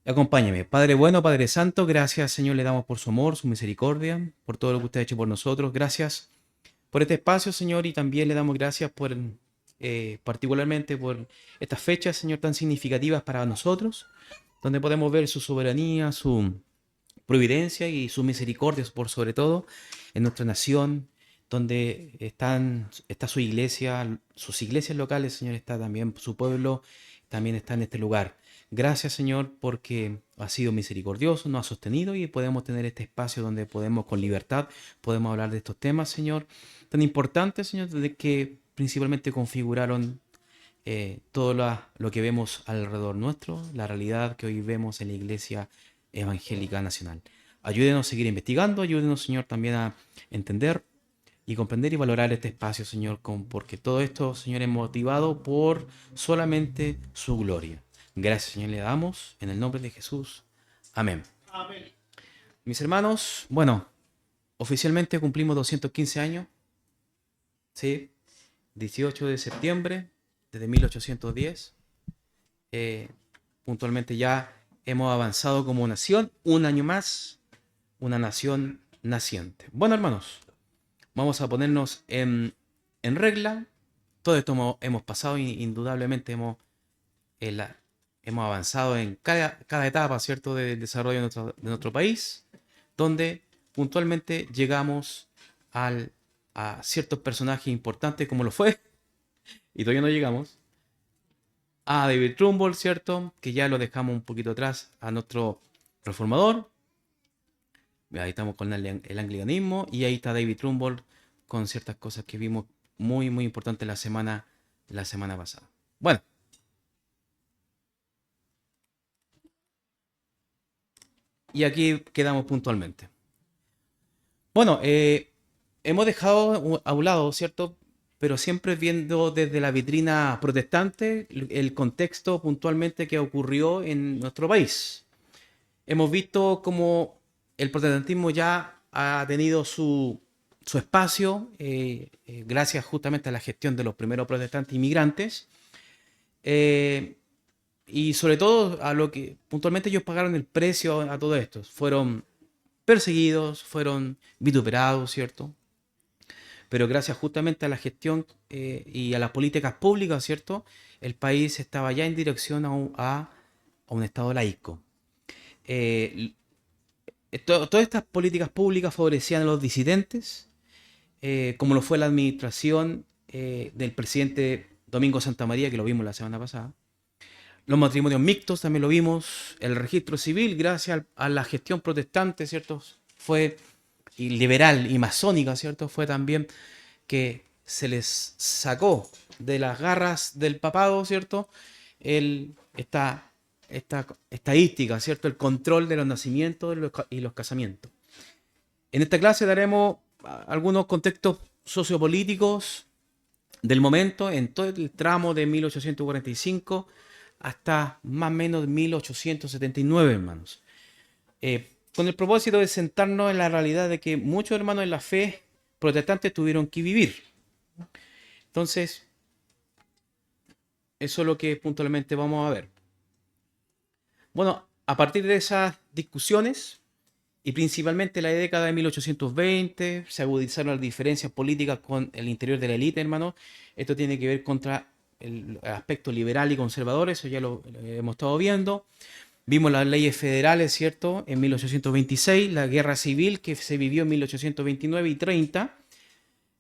Acompáñame. Padre bueno, Padre Santo, gracias, Señor, le damos por su amor, su misericordia, por todo lo que usted ha hecho por nosotros. Gracias por este espacio, Señor, y también le damos gracias por, particularmente por estas fechas, Señor, tan significativas para nosotros, donde podemos ver su soberanía, su providencia y su misericordia por sobre todo en nuestra nación, donde está su iglesia, sus iglesias locales, Señor, está también su pueblo, también está en este lugar. Gracias, Señor, porque ha sido misericordioso, nos ha sostenido y podemos tener este espacio donde podemos con libertad, podemos hablar de estos temas, Señor, tan importantes, Señor, de que principalmente configuraron todo lo que vemos alrededor nuestro, la realidad que hoy vemos en la Iglesia Evangélica Nacional. Ayúdenos a seguir investigando, ayúdenos, Señor, también a entender y comprender y valorar este espacio, Señor, porque todo esto, Señor, es motivado por solamente su gloria. Gracias, Señor, le damos en el nombre de Jesús. Amén. Mis hermanos, bueno, oficialmente cumplimos 215 años, ¿sí? 18 de septiembre desde 1810. eh, Puntualmente ya hemos avanzado como nación, un año más, una nación naciente. Bueno, hermanos, vamos a ponernos en regla. Todo esto hemos pasado y indudablemente eh, la- hemos avanzado en cada etapa, ¿cierto?, del desarrollo de nuestro país, donde puntualmente llegamos al, a ciertos personajes importantes como lo fue, y todavía no llegamos, a David Trumbull, ¿cierto? Que ya lo dejamos un poquito atrás a nuestro reformador. Ahí estamos con el anglicanismo y ahí está David Trumbull con ciertas cosas que vimos muy, muy importantes la semana pasada. Bueno, y aquí quedamos puntualmente. Bueno, hemos dejado a un lado, ¿cierto? Pero siempre viendo desde la vitrina protestante el contexto puntualmente que ocurrió en nuestro país. Hemos visto cómo el protestantismo ya ha tenido su espacio gracias justamente a la gestión de los primeros protestantes inmigrantes eh, y sobre todo a lo que puntualmente ellos pagaron el precio a todo esto. Fueron perseguidos, fueron vituperados, ¿cierto? Pero gracias justamente a la gestión y a las políticas públicas, ¿cierto? El país estaba ya en dirección a un estado laico. Eh, Todas estas políticas públicas favorecían a los disidentes, como lo fue la administración del presidente Domingo Santa María, que lo vimos la semana pasada. Los matrimonios mixtos también lo vimos. El registro civil, gracias a la gestión protestante, ¿cierto? Fue y liberal y masónica, ¿cierto? Fue también que se les sacó de las garras del papado, ¿cierto? Esta estadística, ¿cierto? El control de los nacimientos y los casamientos. En esta clase daremos algunos contextos sociopolíticos del momento en todo el tramo de 1845 hasta más o menos 1879, hermanos. Con el propósito de sentarnos en la realidad de que muchos hermanos en la fe protestantes tuvieron que vivir. Entonces, eso es lo que puntualmente vamos a ver. Bueno, a partir de esas discusiones, y principalmente la década de 1820, se agudizaron las diferencias políticas con el interior de la élite, hermano. Esto tiene que ver contra el aspecto liberal y conservador, eso ya lo hemos estado viendo. Vimos las leyes federales, ¿cierto? En 1826, la guerra civil que se vivió en 1829 y 30.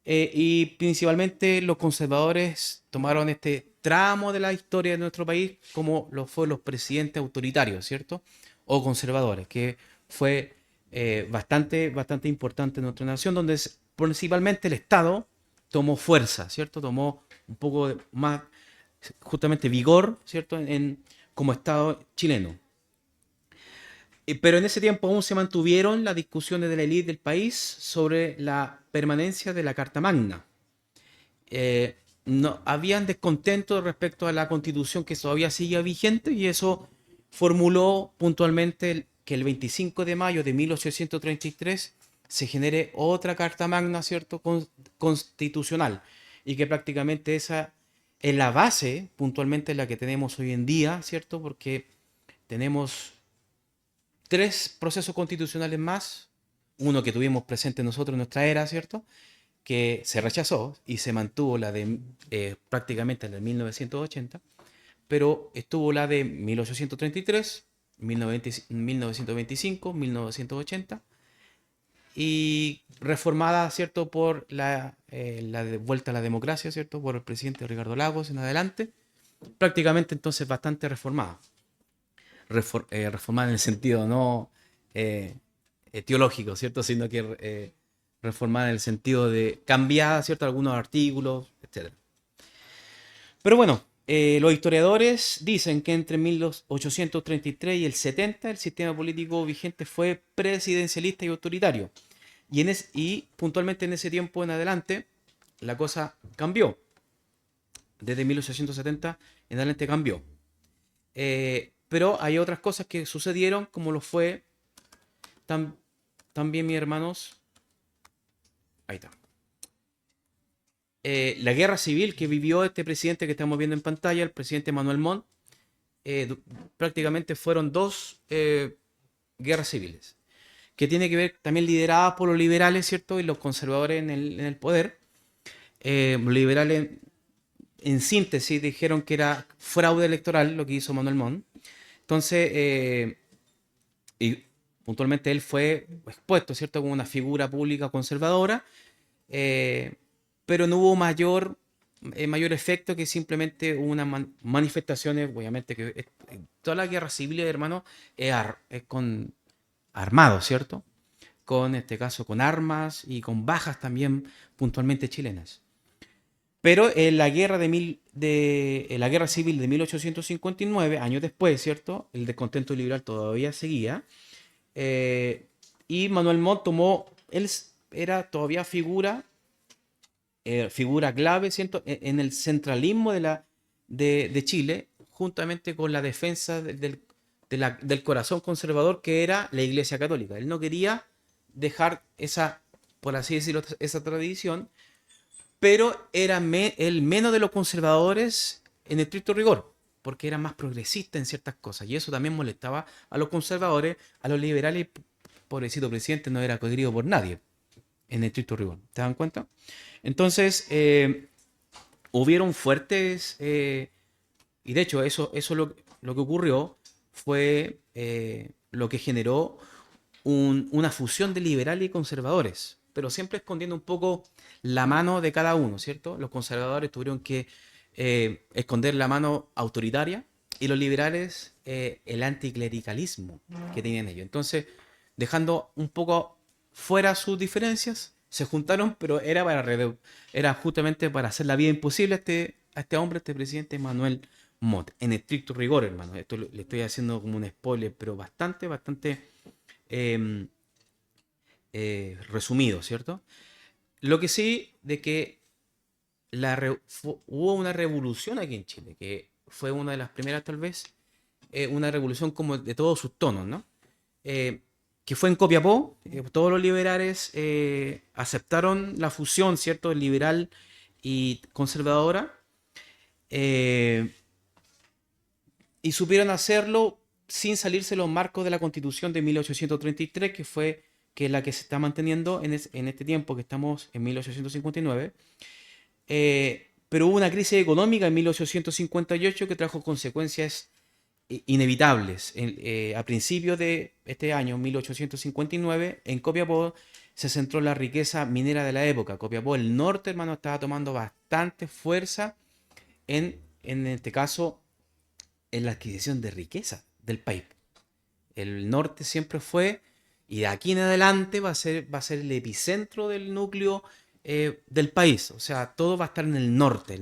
Y principalmente los conservadores tomaron este tramo de la historia de nuestro país como lo fue los presidentes autoritarios, ¿cierto? O conservadores, que fue bastante, bastante importante en nuestra nación, donde principalmente el Estado tomó fuerza, ¿cierto? Tomó un poco más, justamente vigor, ¿cierto? Como Estado chileno. Pero en ese tiempo aún se mantuvieron las discusiones de la élite del país sobre la permanencia de la Carta Magna. No, habían descontento respecto a la constitución que todavía sigue vigente y eso formuló puntualmente que el 25 de mayo de 1833 se genere otra Carta Magna, ¿cierto?, constitucional y que prácticamente esa es la base puntualmente la que tenemos hoy en día, ¿cierto? Porque tenemos tres procesos constitucionales más, uno que tuvimos presente nosotros en nuestra era, ¿cierto? Que se rechazó y se mantuvo la de prácticamente la de 1980, pero estuvo la de 1833, 1925, 1980 y reformada, ¿cierto? Por la de vuelta a la democracia, ¿cierto? Por el presidente Ricardo Lagos en adelante, prácticamente entonces bastante reformada. Reformada en el sentido no eh, teológico, ¿cierto? Sino que reformada en el sentido de cambiada, ¿cierto? Algunos artículos, etcétera. Pero bueno, los historiadores dicen que entre 1833 y el 70 el sistema político vigente fue presidencialista y autoritario. Y puntualmente en ese tiempo en adelante la cosa cambió. Desde 1870 en adelante cambió. Pero hay otras cosas que sucedieron, como lo fue también, mis hermanos. Ahí está. La guerra civil que vivió este presidente que estamos viendo en pantalla, el presidente Manuel Montt, prácticamente fueron dos guerras civiles, que tiene que ver también lideradas por los liberales, ¿cierto? Y los conservadores en el poder. Los liberales, en síntesis, dijeron que era fraude electoral lo que hizo Manuel Montt. Entonces, y puntualmente él fue expuesto, ¿cierto? Como una figura pública conservadora, eh, pero no hubo mayor efecto que simplemente unas manifestaciones, obviamente que toda la guerra civil, hermano, es con armados, ¿cierto? Con este caso con armas y con bajas también puntualmente chilenas. Pero en la guerra en la guerra civil de 1859, años después, ¿cierto? El descontento liberal todavía seguía. eh, y Manuel Montt él era todavía figura clave, ¿cierto? En el centralismo de Chile, juntamente con la defensa del corazón conservador que era la Iglesia Católica. Él no quería dejar esa, por así decirlo, esa tradición, pero era el menos de los conservadores en estricto rigor, porque era más progresista en ciertas cosas, y eso también molestaba a los conservadores, a los liberales. Pobrecito presidente no era querido por nadie en estricto rigor, ¿te dan cuenta? Entonces, hubieron fuertes, y de hecho eso lo que ocurrió fue lo que generó una fusión de liberales y conservadores, pero siempre escondiendo un poco la mano de cada uno, ¿cierto? Los conservadores tuvieron que esconder la mano autoritaria y los liberales el anticlericalismo que tenían ellos. Entonces, dejando un poco fuera sus diferencias, se juntaron, pero era justamente para hacer la vida imposible a este hombre, a este presidente Manuel Montt, en estricto rigor, hermano. Esto le estoy haciendo como un spoiler, pero bastante eh, resumido, ¿cierto? Lo que sí, de que hubo una revolución aquí en Chile, que fue una de las primeras tal vez, una revolución como de todos sus tonos, ¿no? Que fue en Copiapó. Todos los liberales aceptaron la fusión, ¿cierto? Liberal y conservadora, eh, y supieron hacerlo sin salirse los marcos de la Constitución de 1833, que es la que se está manteniendo en este tiempo que estamos en 1859. Pero hubo una crisis económica en 1858 que trajo consecuencias inevitables. A principios de este año, 1859, en Copiapó se centró la riqueza minera de la época. Copiapó, el norte, hermano, estaba tomando bastante fuerza en este caso, en la adquisición de riqueza del país. El norte siempre fue, y de aquí en adelante va a ser el epicentro del núcleo del país. O sea, todo va a estar en el norte,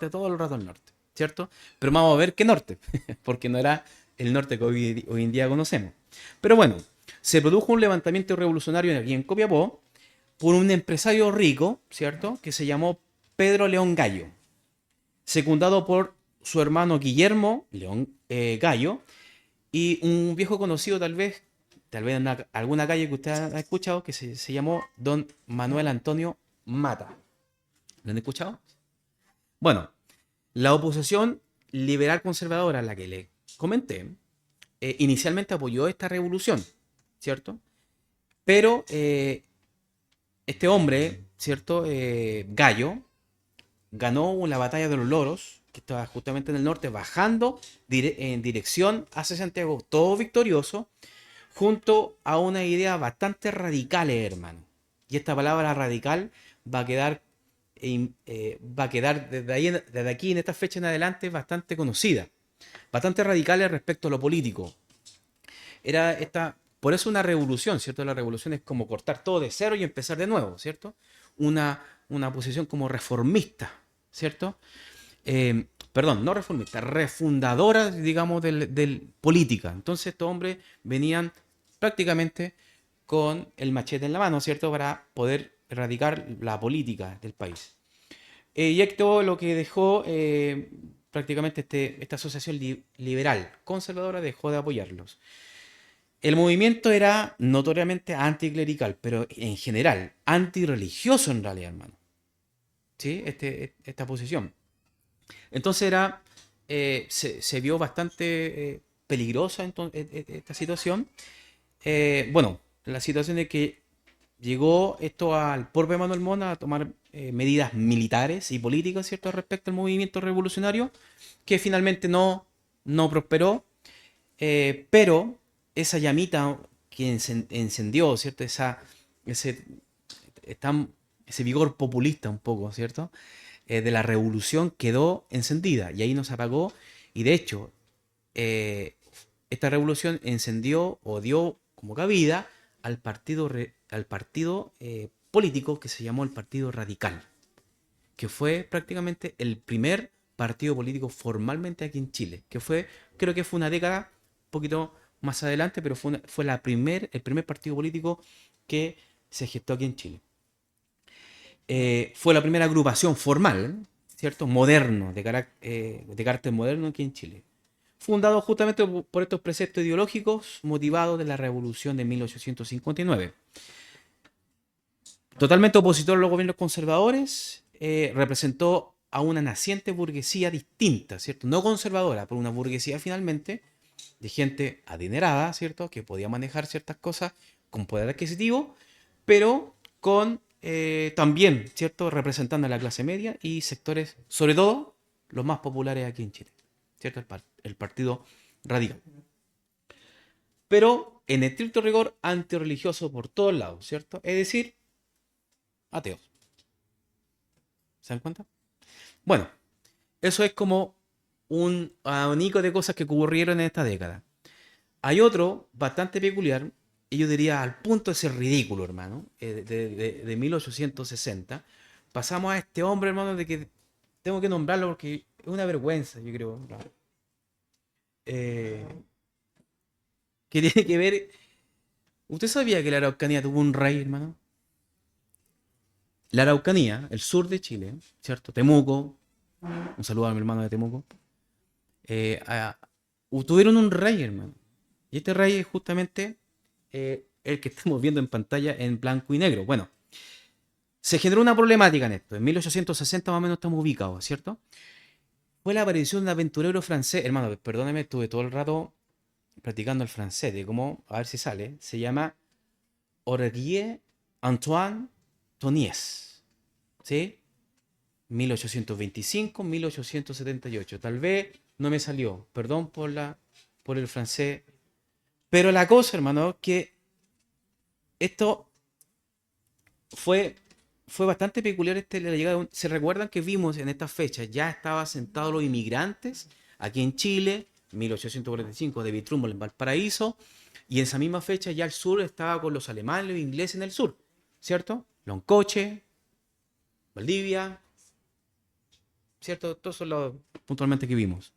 todo el rato el norte, ¿cierto? Pero vamos a ver qué norte, porque no era el norte que hoy en día conocemos. Pero bueno, se produjo un levantamiento revolucionario aquí en Copiapó por un empresario rico, ¿cierto? Que se llamó Pedro León Gallo, secundado por su hermano Guillermo León Gallo, y un viejo conocido tal vez en alguna calle que usted ha escuchado, que se llamó Don Manuel Antonio Mata. ¿Lo han escuchado? Bueno, la oposición liberal conservadora, a la que le comenté, inicialmente apoyó esta revolución, ¿cierto? Pero este hombre, ¿cierto? Gallo, ganó la batalla de los Loros, que estaba justamente en el norte, bajando en dirección hacia Santiago, todo victorioso, junto a una idea bastante radical, hermano. Y esta palabra radical va a quedar, va a quedar desde aquí en esta fecha en adelante bastante conocida. Bastante radicales respecto a lo político. Era esta, por eso una revolución, ¿cierto? La revolución es como cortar todo de cero y empezar de nuevo, ¿cierto? Una posición como reformista, ¿cierto? Perdón, no reformista, refundadora, digamos, del política. Entonces estos hombres venían prácticamente con el machete en la mano, ¿cierto? Para poder erradicar la política del país. Y esto lo que dejó prácticamente esta asociación liberal conservadora dejó de apoyarlos. El movimiento era notoriamente anticlerical, pero en general antirreligioso en realidad, hermano. ¿Sí? Esta posición. Entonces se vio bastante peligrosa esta situación. Bueno, la situación de que llegó esto al propio Manuel Montt a tomar medidas militares y políticas, ¿cierto?, respecto al movimiento revolucionario, que finalmente no prosperó, pero esa llamita que encendió, ¿cierto?, ese, esta- ese vigor populista un poco, ¿cierto?, de la revolución quedó encendida y ahí no se apagó. Y de hecho, eh, esta revolución encendió o dio como cabida al partido político que se llamó el Partido Radical, que fue prácticamente el primer partido político formalmente aquí en Chile, que fue, creo que fue una década, un poquito más adelante, pero fue el primer partido político que se gestó aquí en Chile. Fue la primera agrupación formal, ¿cierto? Moderno, de carácter moderno aquí en Chile. Fundado justamente por estos preceptos ideológicos motivados de la Revolución de 1859. Totalmente opositor a los gobiernos conservadores, representó a una naciente burguesía distinta, ¿cierto? No conservadora, pero una burguesía finalmente de gente adinerada, ¿cierto? Que podía manejar ciertas cosas con poder adquisitivo, pero con también, ¿cierto? Representando a la clase media y sectores, sobre todo, los más populares aquí en Chile, ¿cierto? El Partido Radical. Pero en estricto rigor antirreligioso por todos lados, ¿cierto? Es decir, ateos. ¿Se dan cuenta? Bueno, eso es como un abanico de cosas que ocurrieron en esta década. Hay otro bastante peculiar, y yo diría al punto de ser ridículo, hermano, de 1860. Pasamos a este hombre, hermano, de que tengo que nombrarlo porque es una vergüenza, yo creo. Eh, que tiene que ver. ¿Usted sabía que la Araucanía tuvo un rey, hermano? La Araucanía, el sur de Chile, ¿cierto? Temuco, un saludo a mi hermano de Temuco. eh, a- Tuvieron un rey, hermano. Y este rey es justamente el que estamos viendo en pantalla en blanco y negro. Bueno, se generó una problemática en esto. En 1860 más o menos estamos ubicados, ¿cierto? Fue la aparición de un aventurero francés. Hermano, perdóneme, estuve todo el rato practicando el francés, de cómo, a ver si sale. Se llama Aurélie Antoine Tonies. ¿Sí? 1825-1878. Tal vez no me salió. Perdón por el francés. Pero la cosa, hermano, que esto fue, fue bastante peculiar la llegada ¿Se recuerdan que vimos en estas fechas? Ya estaban sentados los inmigrantes aquí en Chile, 1845, de Trumbull en Valparaíso, y en esa misma fecha ya el sur estaba con los alemanes y los ingleses en el sur, ¿cierto? Loncoche, Valdivia, ¿cierto? Todos son los puntualmente que vimos.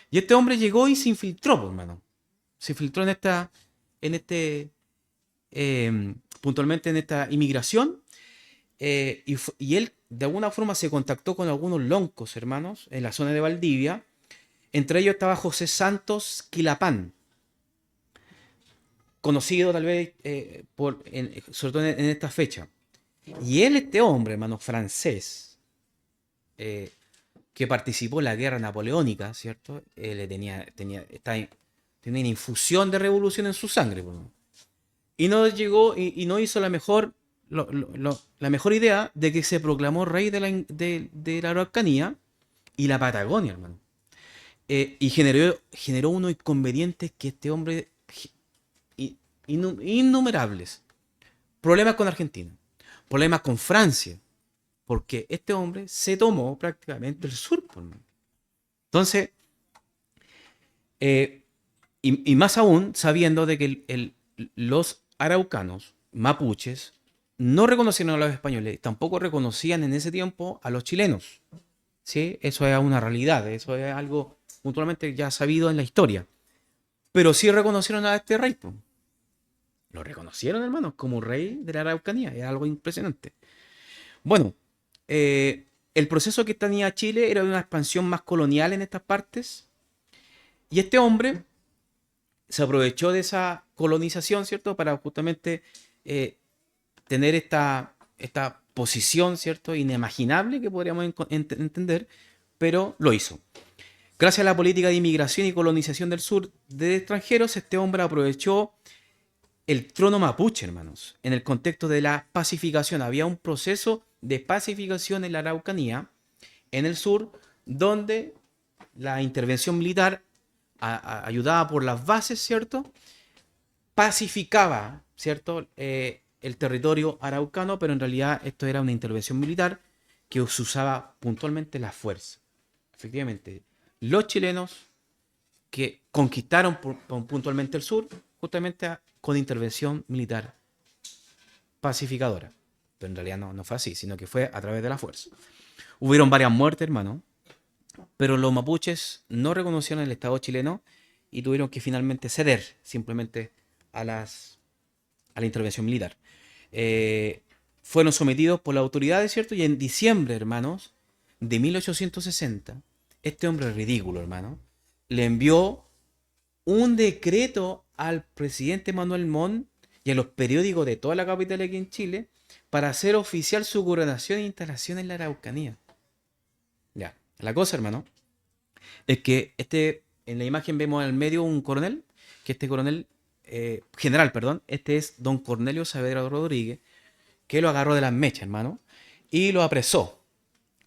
Y este hombre llegó y se infiltró, pues, hermano. Se infiltró en este, puntualmente en esta inmigración. Y él de alguna forma se contactó con algunos loncos, hermanos, en la zona de Valdivia. Entre ellos estaba José Santos Quilapán, conocido tal vez sobre todo en esta fecha. Y él, este hombre, hermano, francés, eh, que participó en la guerra napoleónica, ¿cierto? Tenía una infusión de revolución en su sangre. Bueno. Y no llegó y no hizo la mejor idea de que se proclamó rey de la Araucanía y la Patagonia, hermano. Y generó unos inconvenientes que este hombre, innumerables. Problemas con Argentina, problemas con Francia, porque este hombre se tomó prácticamente el sur, por mano. Entonces, eh, y más aún sabiendo de que los araucanos, mapuches, no reconocieron a los españoles, tampoco reconocían en ese tiempo a los chilenos. ¿Sí? Eso es una realidad, eso es algo puntualmente ya sabido en la historia. Pero sí reconocieron a este rey, po. Lo reconocieron, hermanos, como rey de la Araucanía. Es algo impresionante. Bueno, el proceso que tenía Chile era de una expansión más colonial en estas partes. Y este hombre se aprovechó de esa colonización, ¿cierto? Para justamente eh, tener esta posición, ¿cierto? Inimaginable que podríamos entender, pero lo hizo. Gracias a la política de inmigración y colonización del sur de extranjeros, este hombre aprovechó el trono mapuche, hermanos, en el contexto de la pacificación. Había un proceso de pacificación en la Araucanía, en el sur, donde la intervención militar, ayudada por las bases, ¿cierto? Pacificaba, ¿cierto? El territorio araucano, pero en realidad esto era una intervención militar que se usaba puntualmente la fuerza. Efectivamente, los chilenos que conquistaron puntualmente el sur, justamente con intervención militar pacificadora. Pero en realidad no fue así, sino que fue a través de la fuerza. Hubieron varias muertes, hermano, pero los mapuches no reconocieron el Estado chileno y tuvieron que finalmente ceder simplemente a, a la intervención militar. Eh, Fueron sometidos por las autoridades, ¿cierto? Y en diciembre, hermanos, de 1860, este hombre ridículo, hermano, le envió un decreto al presidente Manuel Montt y a los periódicos de toda la capital aquí en Chile para hacer oficial su coronación e instalación en la Araucanía. Ya, la cosa, hermano, es que en la imagen vemos al medio un coronel, que este coronel, general, perdón, este es don Cornelio Saavedra Rodríguez, que lo agarró de las mechas, hermano, y lo apresó.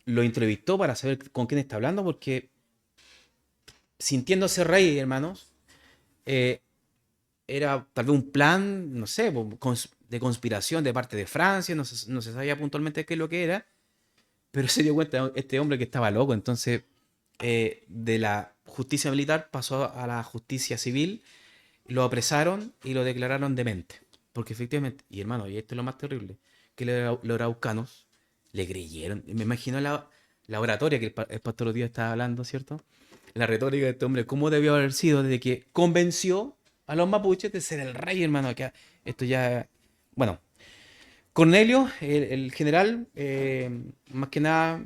Lo entrevistó para saber con quién está hablando, porque sintiéndose rey, hermanos, eh, era tal vez un plan, no sé, de conspiración de parte de Francia, no se sabía puntualmente qué es lo que era, pero se dio cuenta este hombre que estaba loco, entonces de la justicia militar pasó a la justicia civil, lo apresaron y lo declararon demente, porque efectivamente, y hermano, y esto es lo más terrible, que los araucanos le creyeron, me imagino la oratoria que el pastor Díaz estaba hablando, ¿cierto? La retórica de este hombre, cómo debió haber sido desde que convenció a los mapuches de ser el rey, hermano. Que esto ya. Bueno, Cornelio, el general, más que nada,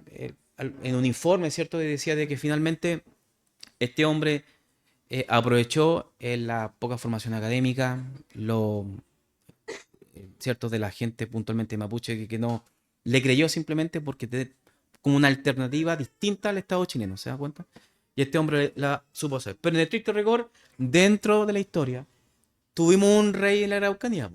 en un informe, ¿cierto? Decía de que finalmente este hombre aprovechó la poca formación académica, ¿cierto? De la gente puntualmente mapuche que no le creyó simplemente porque como una alternativa distinta al Estado chileno, ¿se da cuenta? Y este hombre la supo hacer. Pero en estricto rigor, dentro de la historia, tuvimos un rey en la Araucanía,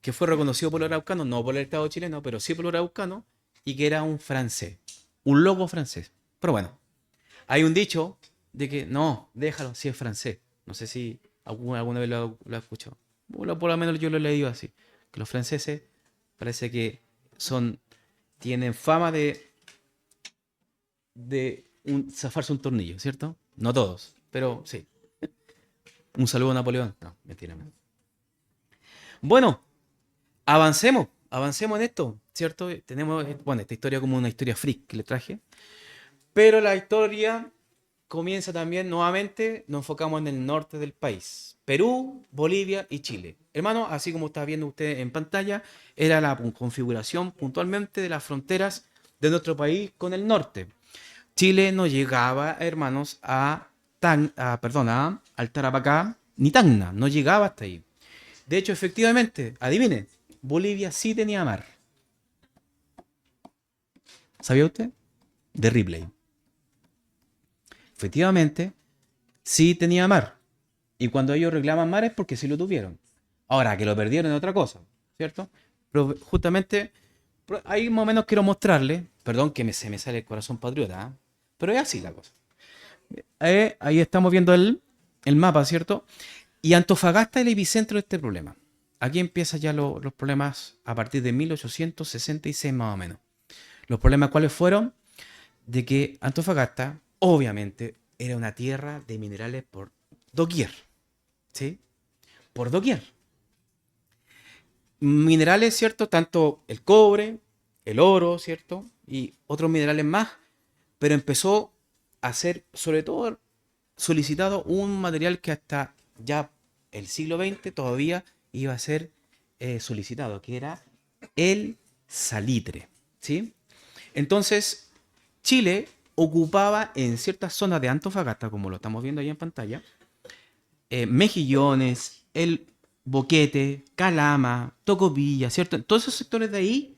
que fue reconocido por los araucanos, no por el Estado chileno, pero sí por los araucanos, y que era un francés, un loco francés. Pero bueno, hay un dicho de que no, déjalo, si es francés. No sé si alguna vez lo has escuchado. Bueno, por lo menos yo lo he leído así. Que los franceses parece que tienen fama de zafarse un tornillo, ¿cierto? No todos, pero sí. Un saludo a Napoleón. No, mentira. Bueno, avancemos en esto, ¿cierto? Tenemos, bueno, esta historia como una historia freak que le traje, pero la historia comienza también nuevamente, nos enfocamos en el norte del país, Perú, Bolivia y Chile. Hermano, así como está viendo usted en pantalla, era la configuración puntualmente de las fronteras de nuestro país con el norte. Chile no llegaba, hermanos, al Tarapacá ni Tacna, no llegaba hasta ahí. De hecho, efectivamente, adivine, Bolivia sí tenía mar. ¿Sabía usted? De Ripley. Efectivamente, sí tenía mar. Y cuando ellos reclaman mar es porque sí lo tuvieron. Ahora, que lo perdieron es otra cosa, ¿cierto? Pero justamente ahí más o menos quiero mostrarle, perdón que se me sale el corazón patriota, ¿ah? Pero es así la cosa. Ahí estamos viendo el mapa, ¿cierto? Y Antofagasta es el epicentro de este problema. Aquí empiezan ya los problemas a partir de 1866 más o menos. Los problemas cuáles fueron de que Antofagasta, obviamente, era una tierra de minerales por doquier, ¿sí? Por doquier. Minerales, ¿cierto? Tanto el cobre, el oro, ¿cierto? Y otros minerales más, pero empezó a ser, sobre todo, solicitado un material que hasta ya el siglo XX todavía iba a ser solicitado, que era el salitre, ¿sí? Entonces, Chile ocupaba en ciertas zonas de Antofagasta, como lo estamos viendo ahí en pantalla, Mejillones, el Boquete, Calama, Tocopilla, ¿cierto? En todos esos sectores de ahí,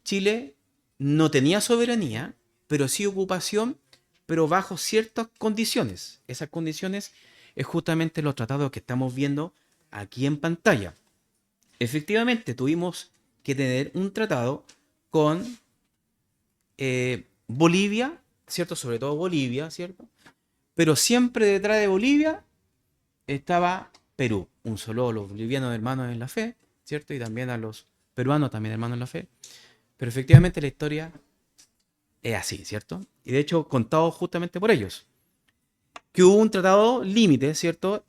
Chile no tenía soberanía, pero sí ocupación, pero bajo ciertas condiciones. Esas condiciones es justamente los tratados que estamos viendo aquí en pantalla. Efectivamente, tuvimos que tener un tratado con Bolivia, ¿cierto? Sobre todo Bolivia, ¿cierto? Pero siempre detrás de Bolivia estaba Perú. Un solo los bolivianos hermanos en la fe, ¿cierto? Y también a los peruanos también hermanos en la fe. Pero efectivamente la historia es así, ¿cierto? Y de hecho contado justamente por ellos. Que hubo un tratado límite, ¿cierto?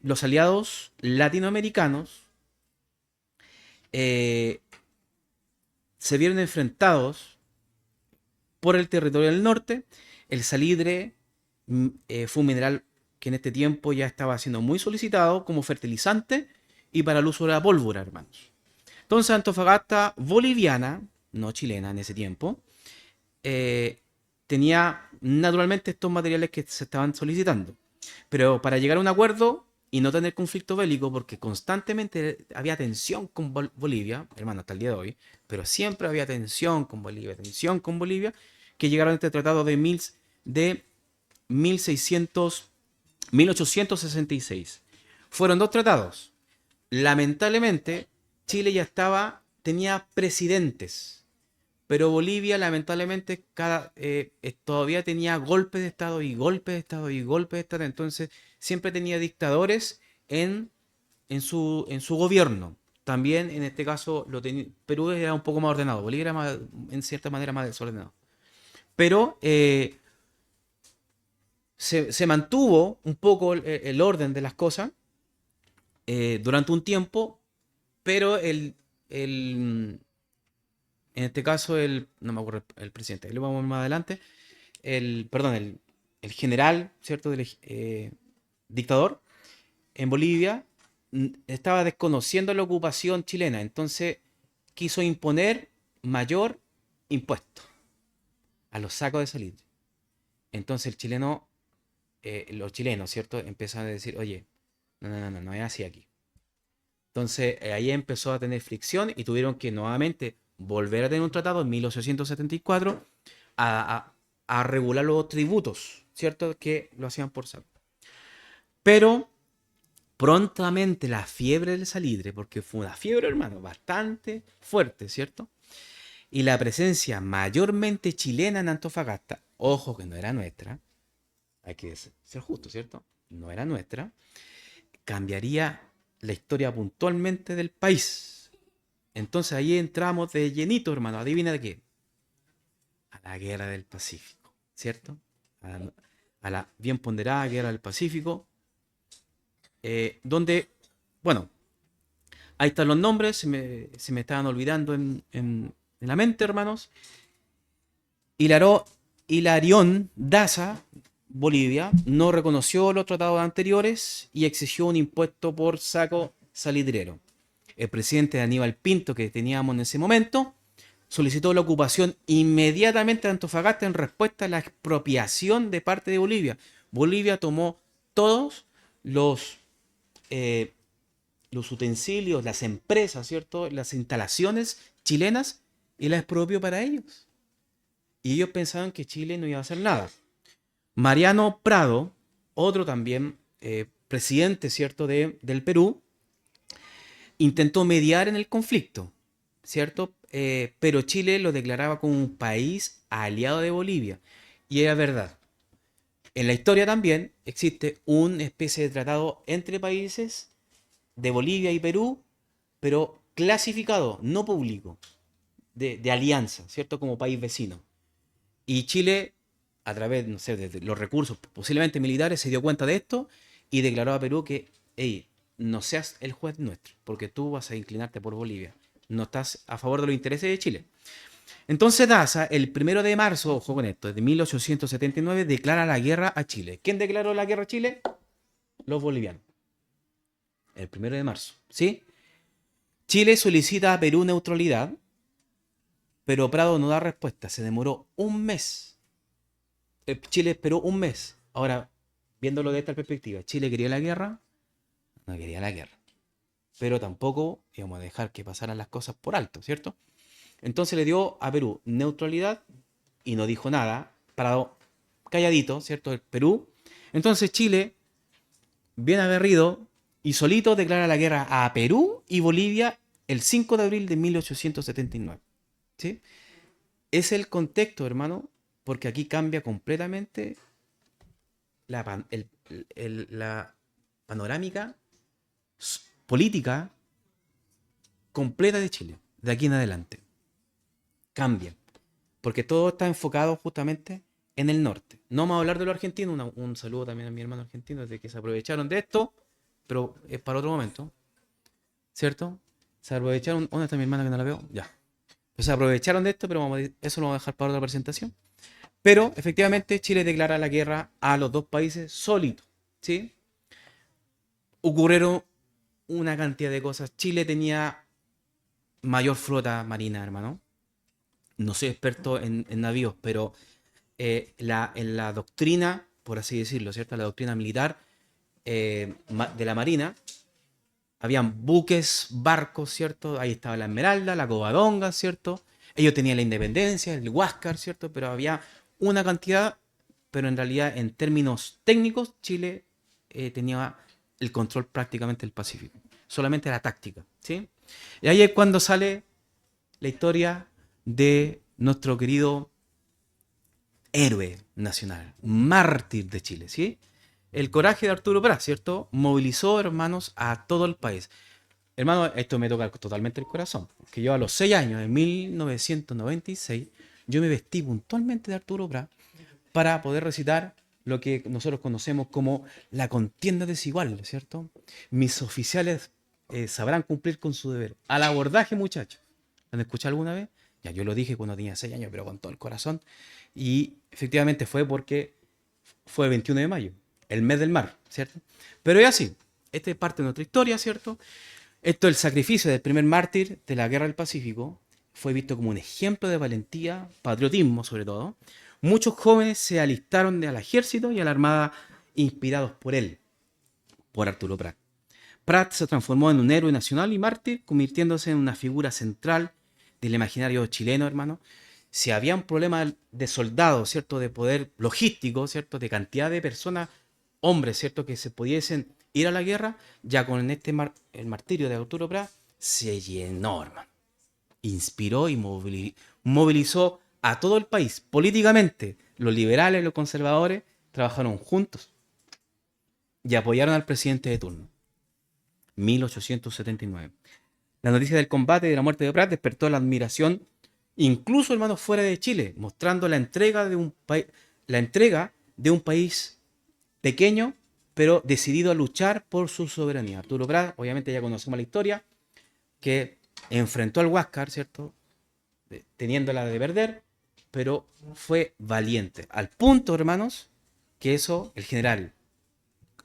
Los aliados latinoamericanos eh, se vieron enfrentados por el territorio del norte. El salitre fue un mineral que en este tiempo ya estaba siendo muy solicitado como fertilizante y para el uso de la pólvora, hermanos. Entonces Antofagasta boliviana, no chilena en ese tiempo, eh, tenía naturalmente estos materiales que se estaban solicitando. Pero para llegar a un acuerdo y no tener conflicto bélico, porque constantemente había tensión con Bolivia, hermano, hasta el día de hoy, pero siempre había tensión con Bolivia, que llegaron a este tratado de 1600, 1866. Fueron dos tratados. Lamentablemente, Chile ya tenía presidentes, pero Bolivia lamentablemente todavía tenía golpes de Estado y golpes de Estado y golpes de Estado, entonces siempre tenía dictadores en su gobierno. También en este caso Perú era un poco más ordenado, Bolivia era en cierta manera más desordenado. Pero se mantuvo un poco el orden de las cosas durante un tiempo, pero en este caso, no me acuerdo el presidente, lo vamos más adelante, perdón, el general, ¿cierto? Del dictador en Bolivia estaba desconociendo la ocupación chilena, entonces quiso imponer mayor impuesto a los sacos de salitre. Entonces los chilenos, ¿cierto? Empezaron a decir, oye, no es así aquí. Entonces ahí empezó a tener fricción y tuvieron que nuevamente volver a tener un tratado en 1874 a, a, a regular los tributos, ¿cierto? Que lo hacían por saco. Pero prontamente la fiebre del salitre, porque fue una fiebre, hermano, bastante fuerte, ¿cierto? Y la presencia mayormente chilena en Antofagasta, ojo que no era nuestra, hay que ser justo, ¿cierto? No era nuestra, cambiaría la historia puntualmente del país. Entonces ahí entramos de llenito, hermano. Adivina de qué. A la guerra del Pacífico, ¿cierto? A la bien ponderada guerra del Pacífico, donde, bueno, ahí están los nombres, se me estaban olvidando en la mente, hermanos. Hilarión Daza, Bolivia, no reconoció los tratados anteriores y exigió un impuesto por saco salitrero. El presidente Aníbal Pinto, que teníamos en ese momento, solicitó la ocupación inmediatamente de Antofagasta en respuesta a la expropiación de parte de Bolivia. Bolivia tomó todos los, eh, los utensilios, las empresas, ¿cierto? Las instalaciones chilenas y las expropió para ellos. Y ellos pensaban que Chile no iba a hacer nada. Mariano Prado, otro también presidente, ¿cierto?, del Perú, intentó mediar en el conflicto, ¿cierto? Pero Chile lo declaraba como un país aliado de Bolivia. Y era verdad. En la historia también existe una especie de tratado entre países de Bolivia y Perú, pero clasificado, no público, de alianza, ¿cierto? Como país vecino. Y Chile, a través, no sé, de los recursos posiblemente militares, se dio cuenta de esto y declaró a Perú que, hey, no seas el juez nuestro, porque tú vas a inclinarte por Bolivia. No estás a favor de los intereses de Chile. Entonces Daza, el 1 de marzo, ojo con esto, de 1879, declara la guerra a Chile. ¿Quién declaró la guerra a Chile? Los bolivianos. El 1 de marzo, ¿sí? Chile solicita a Perú neutralidad, pero Prado no da respuesta. Se demoró un mes. Chile esperó un mes. Ahora, viéndolo de esta perspectiva, Chile quería la guerra, no quería la guerra. Pero tampoco íbamos a dejar que pasaran las cosas por alto, ¿cierto? Entonces le dio a Perú neutralidad y no dijo nada, parado calladito, ¿cierto? El Perú. Entonces Chile, bien aguerrido y solito, declara la guerra a Perú y Bolivia el 5 de abril de 1879. ¿Sí? Es el contexto, hermano, porque aquí cambia completamente la panorámica política completa de Chile, de aquí en adelante. Cambia. Porque todo está enfocado justamente en el norte. No vamos a hablar de los argentinos, un saludo también a mi hermano argentino, de que se aprovecharon de esto, pero es para otro momento, ¿cierto? Se aprovecharon, ¿dónde está mi hermana que no la veo? Ya. Pues se aprovecharon de esto, pero eso lo vamos a dejar para otra presentación. Pero efectivamente Chile declara la guerra a los dos países solitos, ¿sí? Ocurrieron una cantidad de cosas. Chile tenía mayor flota marina, hermano. No soy experto en navíos, pero en la doctrina, por así decirlo, ¿cierto? La doctrina militar de la Marina, habían buques, barcos, ¿cierto? Ahí estaba la Esmeralda, la Covadonga, ¿cierto? Ellos tenían la Independencia, el Huáscar, ¿cierto? Pero había una cantidad, pero en realidad en términos técnicos, Chile tenía el control prácticamente del Pacífico. Solamente la táctica, ¿sí? Y ahí es cuando sale la historia de nuestro querido héroe nacional, mártir de Chile, ¿sí? El coraje de Arturo Prat, ¿cierto? Movilizó, hermanos, a todo el país. Hermano, esto me toca totalmente el corazón. Que yo a los 6 años, en 1996, yo me vestí puntualmente de Arturo Prat para poder recitar lo que nosotros conocemos como la contienda desigual, ¿cierto? Mis oficiales sabrán cumplir con su deber. Al abordaje, muchachos. ¿Han escuchado alguna vez? Ya, yo lo dije cuando tenía 6 años, pero con todo el corazón. Y efectivamente fue porque fue el 21 de mayo, el mes del mar, ¿cierto? Pero es así. Esta es parte de nuestra historia, ¿cierto? Esto, el sacrificio del primer mártir de la Guerra del Pacífico, fue visto como un ejemplo de valentía, patriotismo sobre todo. Muchos jóvenes se alistaron al ejército y a la armada inspirados por él, por Arturo Prat. Prat se transformó en un héroe nacional y mártir, convirtiéndose en una figura central del imaginario chileno, hermano. Si había un problema de soldados, ¿cierto? De poder logístico, ¿cierto? De cantidad de personas, hombres, ¿cierto? Que se pudiesen ir a la guerra, ya con el martirio de Arturo Prat, se llenó, hermano. Inspiró y movilizó a todo el país. Políticamente, los liberales y los conservadores trabajaron juntos y apoyaron al presidente de turno. 1879. La noticia del combate y de la muerte de Prat despertó la admiración, incluso hermanos fuera de Chile, mostrando la entrega de un país pequeño, pero decidido a luchar por su soberanía. Arturo Prat, obviamente ya conocemos la historia, que enfrentó al Huáscar, ¿cierto? Teniéndola de perder, pero fue valiente. Al punto, hermanos, que eso, el general,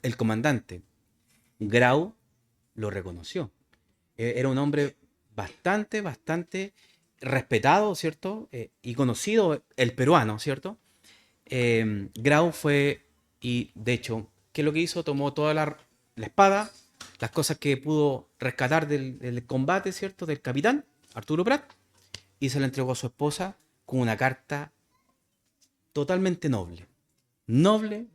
el comandante Grau, lo reconoció. Era un hombre bastante respetado, ¿cierto? Y conocido, el peruano, ¿cierto? Grau fue, y de hecho, ¿qué es lo que hizo? Tomó toda la espada, las cosas que pudo rescatar del combate, ¿cierto? Del capitán, Arturo Prat, y se la entregó a su esposa con una carta totalmente noble. Noble,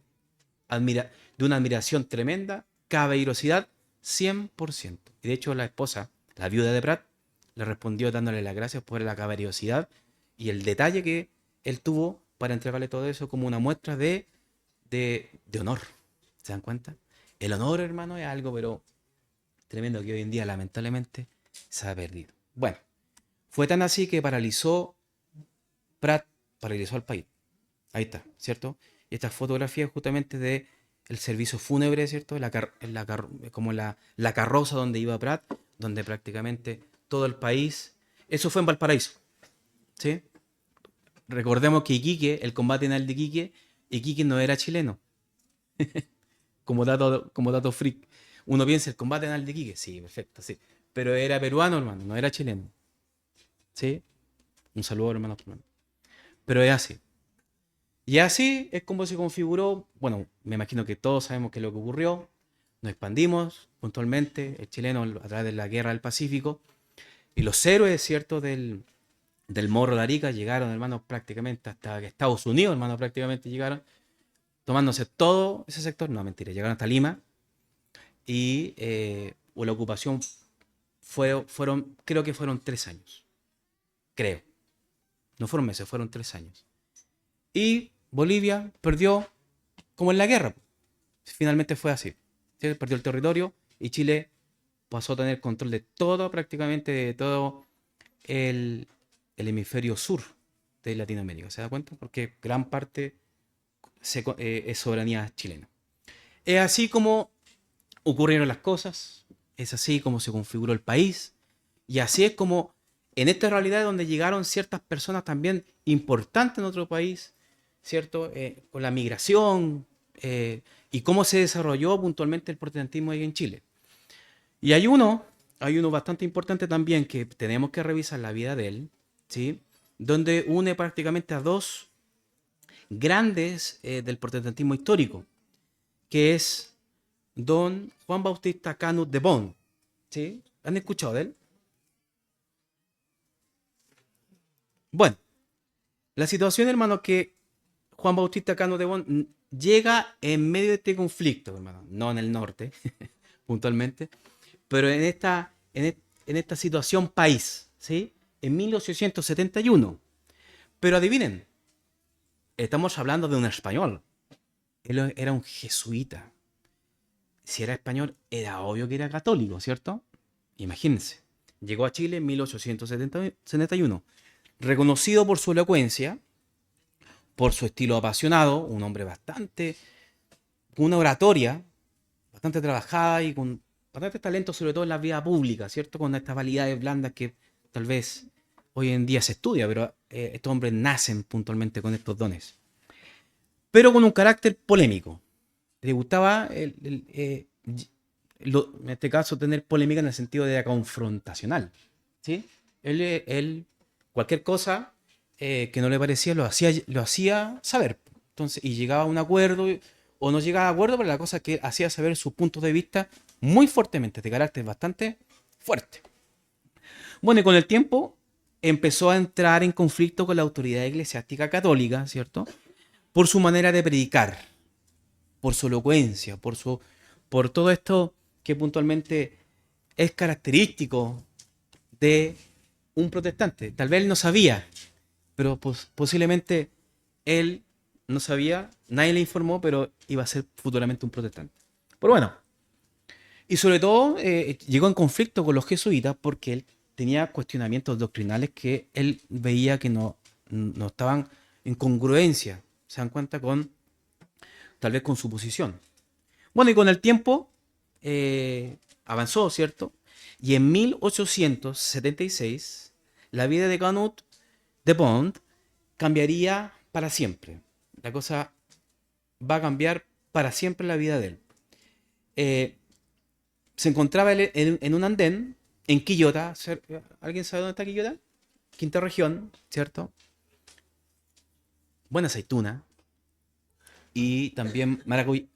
de una admiración tremenda, caballerosidad, 100%. Y de hecho la esposa, la viuda de Pratt, le respondió dándole las gracias por la caballerosidad y el detalle que él tuvo para entregarle todo eso como una muestra de honor. ¿Se dan cuenta? El honor, hermano, es algo, pero tremendo que hoy en día, lamentablemente, se ha perdido. Bueno, fue tan así que Pratt paralizó al país. Ahí está, ¿cierto? Y esta fotografía es justamente de el servicio fúnebre, ¿cierto? Como la carroza donde iba Pratt, donde prácticamente todo el país. Eso fue en Valparaíso, ¿sí? Recordemos que Iquique, el combate naval de Iquique, Iquique no era chileno, como dato freak. Uno piensa el combate naval de Iquique, sí, perfecto, sí. Pero era peruano, hermano, no era chileno, ¿sí? Un saludo, hermano. Pero es así. Y así es como se configuró. Bueno, me imagino que todos sabemos qué es lo que ocurrió. Nos expandimos puntualmente, el chileno a través de la guerra del Pacífico. Y los héroes, ¿cierto? Del Morro de Arica llegaron, hermano, prácticamente hasta Estados Unidos, hermano, prácticamente llegaron, tomándose todo ese sector. No, mentira, llegaron hasta Lima. Y la ocupación creo que fueron 3 años. Creo. No fueron meses, fueron 3 años. Y Bolivia perdió como en la guerra. Finalmente fue así. ¿Sí? Perdió el territorio y Chile pasó a tener control de todo, prácticamente de todo el, el hemisferio sur de Latinoamérica. ¿Se da cuenta? Porque gran parte es soberanía chilena. Es así como ocurrieron las cosas, es así como se configuró el país, y así es como en esta realidad donde llegaron ciertas personas también importantes en otro país, ¿cierto? Con la migración y cómo se desarrolló puntualmente el protestantismo ahí en Chile. Y hay uno bastante importante también que tenemos que revisar la vida de él, ¿sí? Donde une prácticamente a dos grandes del protestantismo histórico, que es don Juan Bautista Canut de Bond. ¿Sí? ¿Han escuchado de él? Bueno, la situación, hermano, que Juan Bautista Canut de Bond llega en medio de este conflicto, hermano, no en el norte, puntualmente, pero en esta situación país, ¿sí? En 1871. Pero adivinen, estamos hablando de un español. Él era un jesuita. Si era español, era obvio que era católico, ¿cierto? Imagínense. Llegó a Chile en 1871. Reconocido por su elocuencia, por su estilo apasionado, un hombre con una oratoria bastante trabajada y con bastante talento, sobre todo en la vida pública, ¿cierto? Con estas validades blandas que tal vez hoy en día se estudia, pero estos hombres nacen puntualmente con estos dones. Pero con un carácter polémico. Le gustaba, en este caso, tener polémica en el sentido de la confrontacional. ¿Sí? Él cualquier cosa que no le parecía lo hacía saber. Entonces, y llegaba a un acuerdo o no llegaba a acuerdo, pero la cosa es que hacía saber sus puntos de vista muy fuertemente, de carácter bastante fuerte. Bueno, y con el tiempo empezó a entrar en conflicto con la autoridad eclesiástica católica, ¿cierto? Por su manera de predicar, por su elocuencia, por todo esto que puntualmente es característico de un protestante. Tal vez él no sabía, pero posiblemente él no sabía, nadie le informó, pero iba a ser futuramente un protestante. Pero bueno, y sobre todo llegó en conflicto con los jesuitas porque él tenía cuestionamientos doctrinales que él veía que no estaban en congruencia, se dan cuenta tal vez con su posición. Bueno, y con el tiempo avanzó, ¿cierto? Y en 1876 la vida de Canut de Bond cambiaría para siempre. La cosa va a cambiar para siempre la vida de él. Eh, Se encontraba él en un andén en Quillota. ¿Alguien sabe dónde está Quillota? Quinta región, ¿cierto? Buena aceituna. Y también maracuy,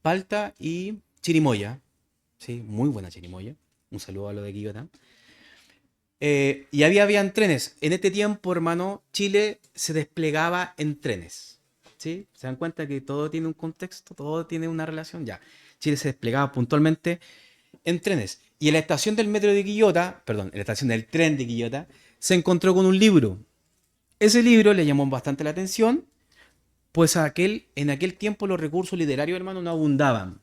palta y chirimoya. Sí, muy buena chirimoya. Un saludo a lo de Quillota. Y habían trenes. En este tiempo, hermano, Chile se desplegaba en trenes. ¿Sí? ¿Se dan cuenta que todo tiene un contexto? Todo tiene una relación. Ya. Chile se desplegaba puntualmente en trenes. Y en la estación del metro de Quillota, perdón, en la estación del tren de Quillota, se encontró con un libro. Ese libro le llamó bastante la atención, pues en aquel tiempo los recursos literarios, hermano, no abundaban.